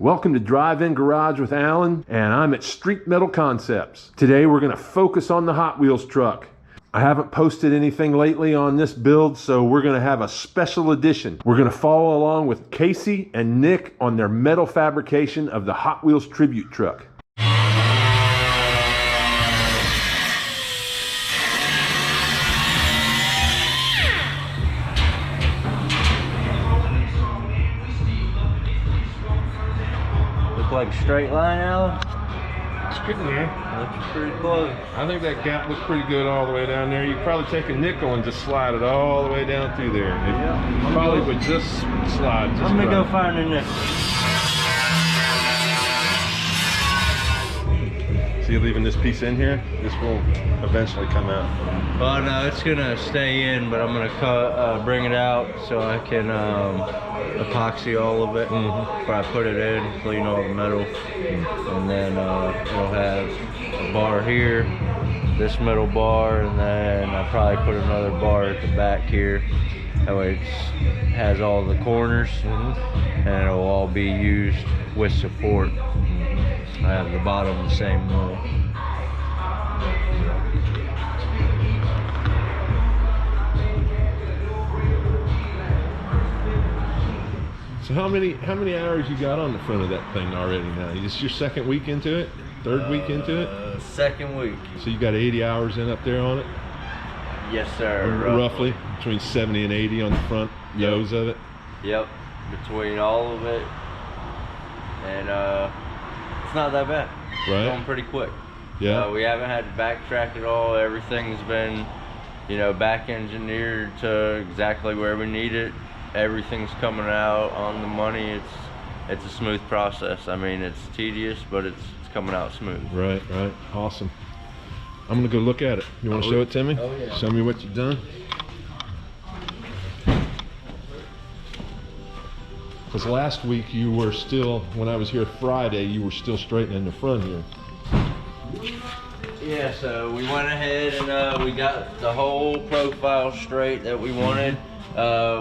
Welcome to Drive-In Garage with Alan, and I'm at Street Metal Concepts. Today we're going to focus on the Hot Wheels truck. I haven't posted anything lately on this build, so we're going to have a special edition. We're going to follow along with Casey and Nick on their metal fabrication of the Hot Wheels tribute truck. Like a straight line, Alan? It's getting there. Looks pretty close. I think that gap looks pretty good all the way down there. You could probably take a nickel and just slide it all the way down through there. Yeah. Probably would just slide. I'm gonna go find a nickel. So you're leaving this piece in here? This will eventually come out. Well, no, it's gonna stay in, but I'm gonna bring it out so I can epoxy all of it before I put it in, clean all the metal, and then it'll have a bar here, this middle bar, and then I'll probably put another bar at the back here. That way it has all the corners, and it'll all be used with support. I have the bottom the same way. So how many hours you got on the front of that thing already now? Is this your second week into it? Third week into it? Second week. So you got 80 hours in up there on it? Yes, sir. Roughly between 70 and 80 on the front nose of it? Yep, between all of it, and it's not that bad. Right. It's going pretty quick. Yeah. We haven't had to backtrack at all. Everything's been, back engineered to exactly where we need it. Everything's coming out on the money. It's a smooth process. I mean, it's tedious, but it's coming out smooth. Right, awesome. I'm gonna go look at it. You want to show it to me? Oh yeah. Show me what you've done. Because last week you were still, when I was here Friday, you were still straightening the front here. Yeah, so we went ahead and we got the whole profile straight that we wanted.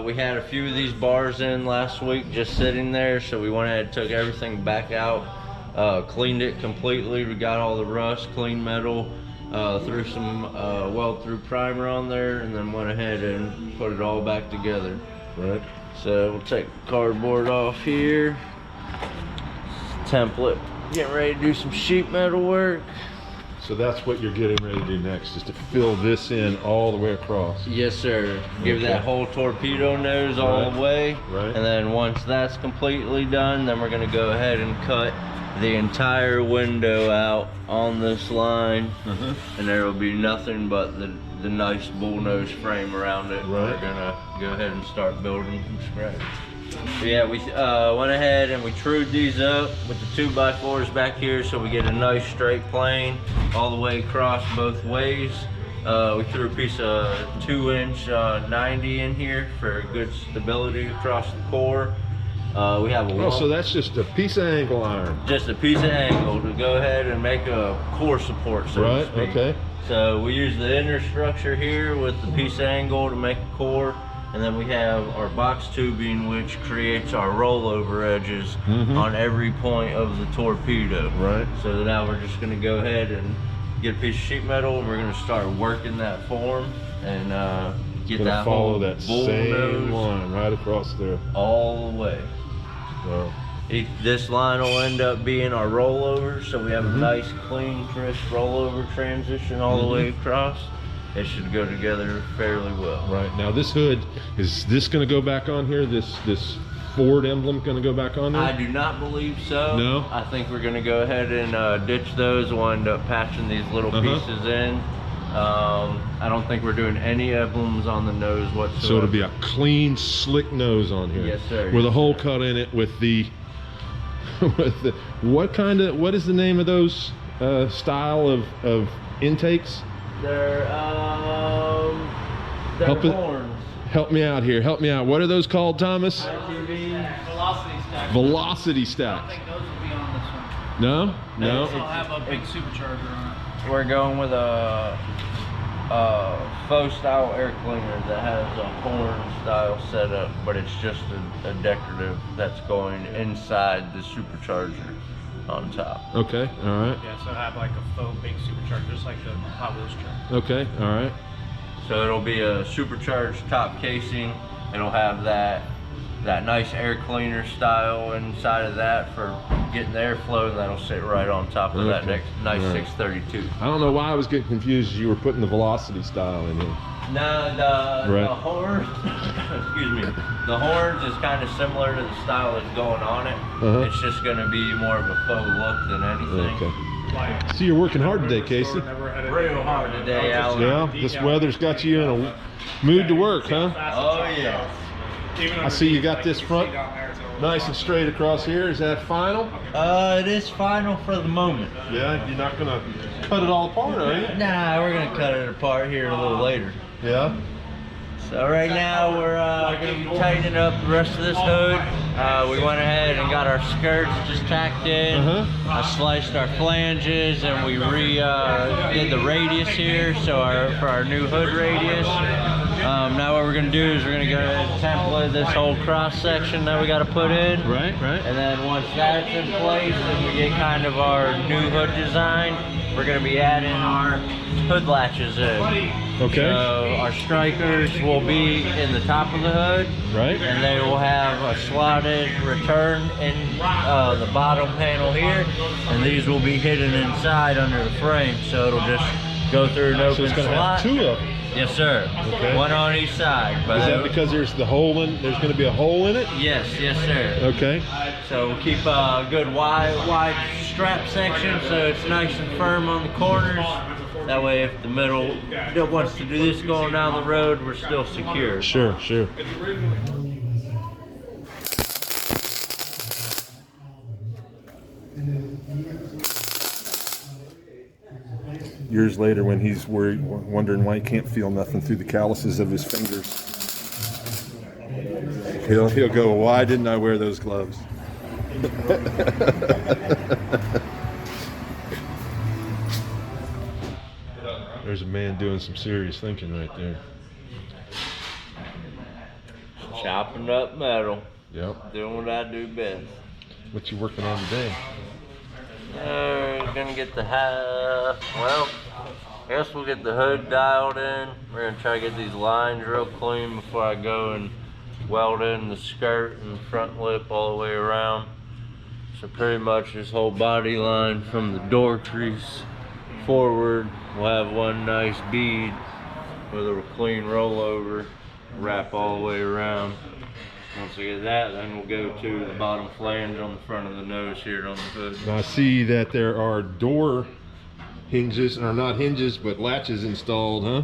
We had a few of these bars in last week just sitting there, so we went ahead and took everything back out, cleaned it completely. We got all the rust, clean metal, threw some weld-through primer on there, and then went ahead and put it all back together. Right. So we'll take the cardboard off here. Template. Getting ready to do some sheet metal work. So that's what you're getting ready to do next, is to fill this in all the way across. Yes, sir. Give that whole torpedo nose all the way. Right. And then once that's completely done, then we're gonna go ahead and cut the entire window out on this line. And there will be nothing but the nice bullnose frame around it. Right. We're gonna go ahead and start building from scratch. So yeah, we went ahead and we trued these up with the 2x4s back here, so we get a nice straight plane all the way across both ways. We threw a piece of 2-inch 90 in here for good stability across the core. We have a so that's just a piece of angle iron. just a piece of angle to go ahead and make a core support, so to speak. Okay. So we use the inner structure here with the piece of angle to make a core. And then we have our box tubing, which creates our rollover edges on every point of the torpedo. Right. So now we're just gonna go ahead and get a piece of sheet metal, and we're gonna start working that form and get that follow whole that bull same nose line right across there. all the way. Wow. This line will end up being our rollover, so we have a nice, clean, crisp rollover transition all the way across. It should go together fairly well. Right, now this hood, is this gonna go back on here? This Ford emblem gonna go back on there? I do not believe so. No? I think we're gonna go ahead and ditch those. We'll end up patching these little pieces in. I don't think we're doing any emblems on the nose whatsoever. So it'll be a clean, slick nose on here. Yes, sir. With a hole cut in it with the, what is the name of those style of intakes? They're horns. Help me out here. Help me out. What are those called, Thomas? Velocity stack. Velocity I stacks. think those will be on this one. No? No? It'll have a big supercharger on it. We're going with a faux style air cleaner that has a horn style setup, but it's just a decorative that's going inside the supercharger on top. Okay, all right. Yeah, so have like a faux big supercharger, just like the Hot Wheels truck. Okay, all right. So it'll be a supercharged top casing. It'll have that nice air cleaner style inside of that for getting the airflow, and that'll sit right on top of that next nice 632. I don't know why I was getting confused as you were putting the velocity style in here. No, the horn, excuse me, the horns is kind of similar to the style that's going on it. It's just going to be more of a faux look than anything. Okay. See, you're working hard today, Casey. Real hard today, Alan. Yeah, this weather's got you in a mood to work, huh? Oh yeah. I see you got this front nice and straight across here. Is that final? It is final for the moment. Yeah, you're not gonna cut it all apart, are you? Nah, we're gonna cut it apart here a little later. Yeah. So right now we're gonna be tightening up the rest of this hood. We went ahead and got our skirts just tacked in. I sliced our flanges and we did the radius here, so for our new hood radius. Now what we're gonna do is we're gonna go ahead and template this whole cross section that we gotta put in. Right. And then once that's in place and we get kind of our new hood design, we're gonna be adding our hood latches in. Okay. So our strikers will be in the top of the hood. Right. And they will have a slotted return in the bottom panel here. And these will be hidden inside under the frame. So it'll just go through an open So it's gonna slot. have two of them. Yes, sir. Okay. One on each side. But Is that because there's going to be a hole in it? Yes, sir. Okay. So we'll keep a good wide strap section so it's nice and firm on the corners. That way if the middle wants to do this going down the road, we're still secure. Sure. Years later, when he's wondering why he can't feel nothing through the calluses of his fingers, he'll go, "Why didn't I wear those gloves?" There's a man doing some serious thinking right there. Chopping up metal. Yep. Doing what I do best. What you working on today? Gonna get the well, I guess we'll get the hood dialed in. We're gonna try to get these lines real clean before I go and weld in the skirt and front lip all the way around. So pretty much this whole body line from the door crease forward, we'll have one nice bead with a clean rollover, wrap all the way around. Once we get that, then we'll go to the bottom flange on the front of the nose here on the hood. Now I see that there are door hinges, or not hinges, but latches installed, huh?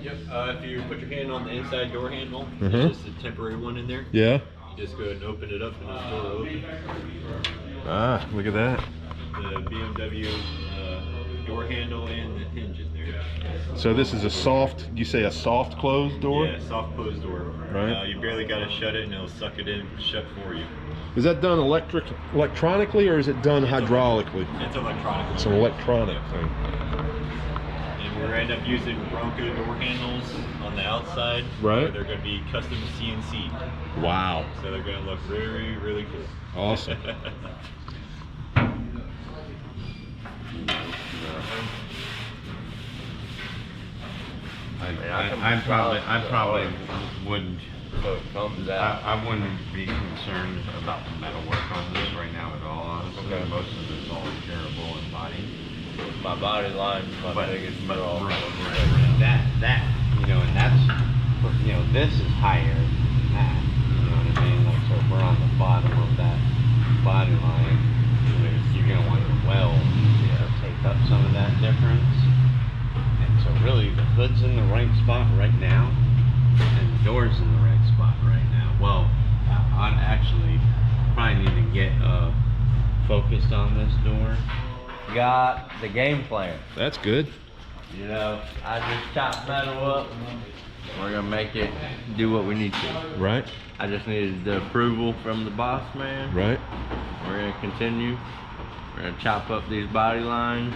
Yep. If you put your hand on the inside door handle, there's just a temporary one in there. Yeah. You just go ahead and open it up and the door will open. Ah, look at that. The BMW door handle and the hinge in there. So this is a soft, you say a soft closed door? Yeah, soft closed door. Right. You barely got to shut it and it'll suck it in shut for you. Is that done electronically or is it done hydraulically? It's electronic. It's an electronic thing. And we're end up using Bronco door handles on the outside. Right. They're going to be custom CNC. Wow. So they're going to look really, really cool. Awesome. I probably wouldn't. So it comes out. I wouldn't be concerned about the metal work on this right now at all. Honestly, Okay. most of it's all durable and body. My body line's my biggest draw. That and this is higher than that. You know what I mean? Like, so if we're on the bottom of that body line, you're gonna want your weld to take up some of that difference. And so really, the hood's in the right spot right now, and the door's in the right spot right now. Well, I actually probably need to get focused on this door. Got the game plan. That's good. You know, I just chop metal up. We're gonna make it do what we need to. Right, I just needed the approval from the boss man. right. We're gonna continue. We're gonna chop up these body lines,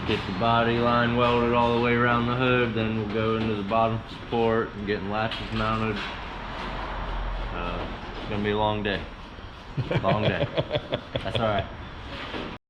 get the body line welded all the way around the hood, then we'll go into the bottom support and getting latches mounted. It's gonna be a long day. Long day. That's all right.